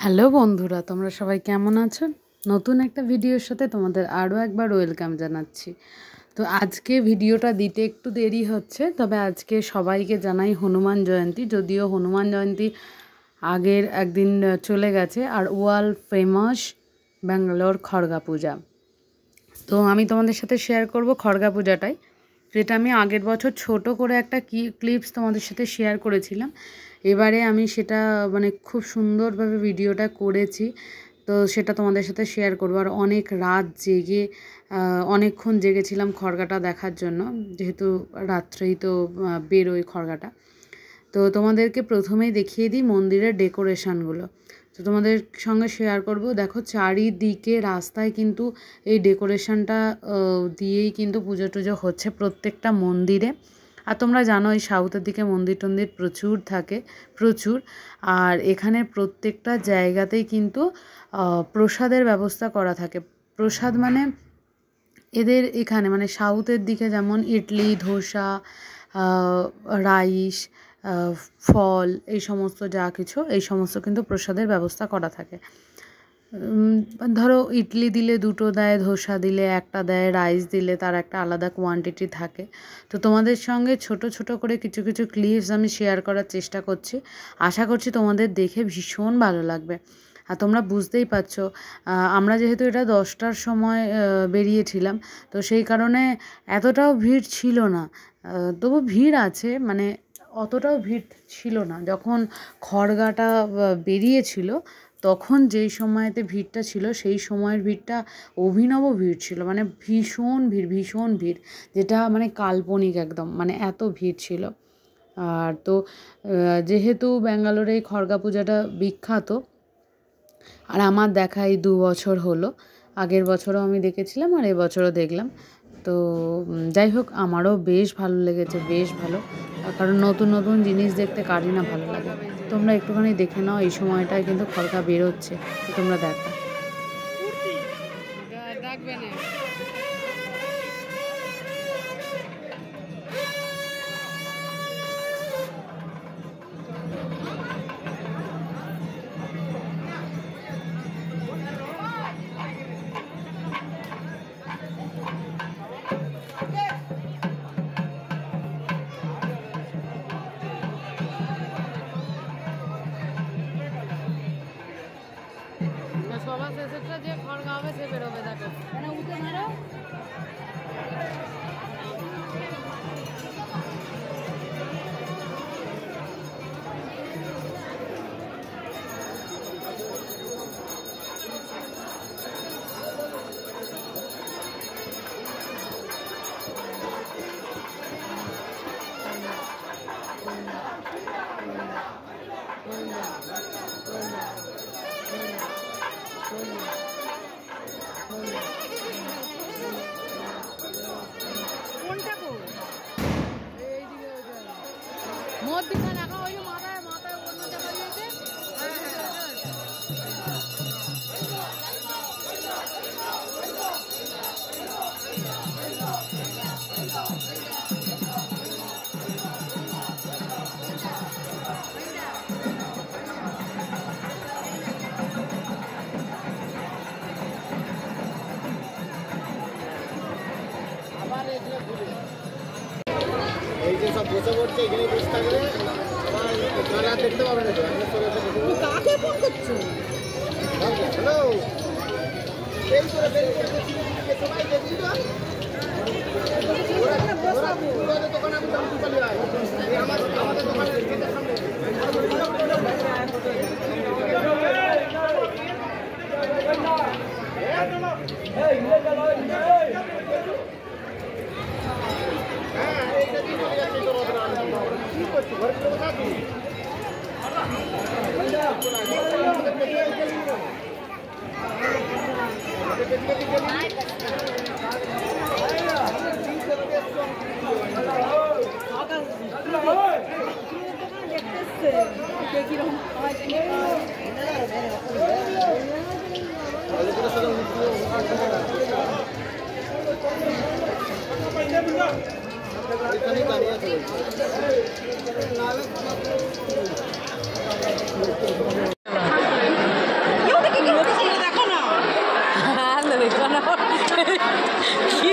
Hello বন্ধুরা, তোমরা সবাই কেমন আছো? নতুন একটা ভিডিওর সাথে তোমাদের আরও একবার ওয়েলকাম জানাচ্ছি। তো আজকে ভিডিওটা দিতে একটু দেরি হচ্ছে, তবে আজকে সবাইকে জানাই হনুমান জয়ন্তী। যদিও হনুমান জয়ন্তী আগের একদিন চলে গেছে, আর ওয়ার্ল্ড ফেমাস ব্যাঙ্গালোর খড়গা পূজা। তো আমি তোমাদের সাথে শেয়ার করব খড়গা পূজাটাই, যেটা আমি আগের বছর ছোট করে একটা ক্লিপস তোমাদের সাথে শেয়ার করেছিলাম। এবারে আমি সেটা খুব সুন্দরভাবে ভিডিওটা করেছি, তো সেটা তোমাদের সাথে শেয়ার করবো। আর অনেক রাত জেগে অনেকক্ষণ জেগেছিলাম খড়গাটা দেখার জন্য, যেহেতু রাত্রেই তো বেরোয় খড়গাটা। তো তোমাদেরকে প্রথমেই দেখিয়ে দিই মন্দিরের ডেকোরেশনগুলো। তো তোমাদের সঙ্গে শেয়ার করব। দেখো, চারিদিকে রাস্তায় কিন্তু এই ডেকোরেশনটা দিয়েই কিন্তু পুজো টুজো হচ্ছে প্রত্যেকটা মন্দিরে। আর তোমরা জানো এই সাউথের দিকে মন্দির টন্দির প্রচুর থাকে, প্রচুর। আর এখানে প্রত্যেকটা জায়গাতেই কিন্তু প্রসাদের ব্যবস্থা করা থাকে। প্রসাদ মানে এদের এখানে সাউথের দিকে যেমন ইডলি, ধোসা, রাইস, ফল, এই সমস্ত যা কিছু, এই সমস্ত কিন্তু প্রসাদের ব্যবস্থা করা থাকে। ধরো ইডলি দিলে দুটো দেয়, ধোসা দিলে একটা দেয়, রাইস দিলে তার একটা আলাদা কোয়ান্টিটি থাকে। তো তোমাদের সঙ্গে ছোট ছোট করে কিছু কিছু ক্লিপস আমি শেয়ার করার চেষ্টা করছি। আশা করছি তোমাদের দেখে ভীষণ ভালো লাগবে। আর তোমরা বুঝতেই পারছো, আমরা যেহেতু এটা 10টার সময় বেরিয়েছিলাম, তো সেই কারণে এতটাও ভিড় ছিল না। তবু ভিড় আছে, অতটাও ভিড় ছিল না। যখন খড়গাটা বেরিয়েছিল তখন যেই সময়তে ভিড়টা ছিল, সেই সময়ের ভিড়টা অভিনব ভিড় ছিল। ভীষণ ভিড়, ভীষণ ভিড়, যেটা কাল্পনিক একদম, এত ভিড় ছিল। আর তো যেহেতু ব্যাঙ্গালোরে এই খড়গা পূজাটা বিখ্যাত, আর আমার দেখা এই 2 বছর হলো। আগের বছরও আমি দেখেছিলাম, আর এবছরও দেখলাম। তো যাই হোক, আমারও বেশ ভালো লেগেছে, বেশ ভালো। কারণ নতুন নতুন জিনিস দেখতে কারই না ভালো লাগে। তোমরা একটুখানি দেখে নাও, এই সময়টায় কিন্তু খড়গা বেরোচ্ছে, তোমরা দেখো। সবার শেষেরটা যে খড়গা হবে সে বেরোবে, দেখো উঠে মারো। মধ্যিখানে রাখা, ওই যে মাথায় মাথায় অন্য জায়গা দিয়েছে। এই যে সব বসে পড়ছে, এখানে বসে থাকলে সবাই দেখতে পাবে না। কাকে ফোন করছো? হ্যালো, এই করে সবাই দেখি তো। দোকানে আমি দাম চলে যায়, আমাদের দোকানে দেখো না কি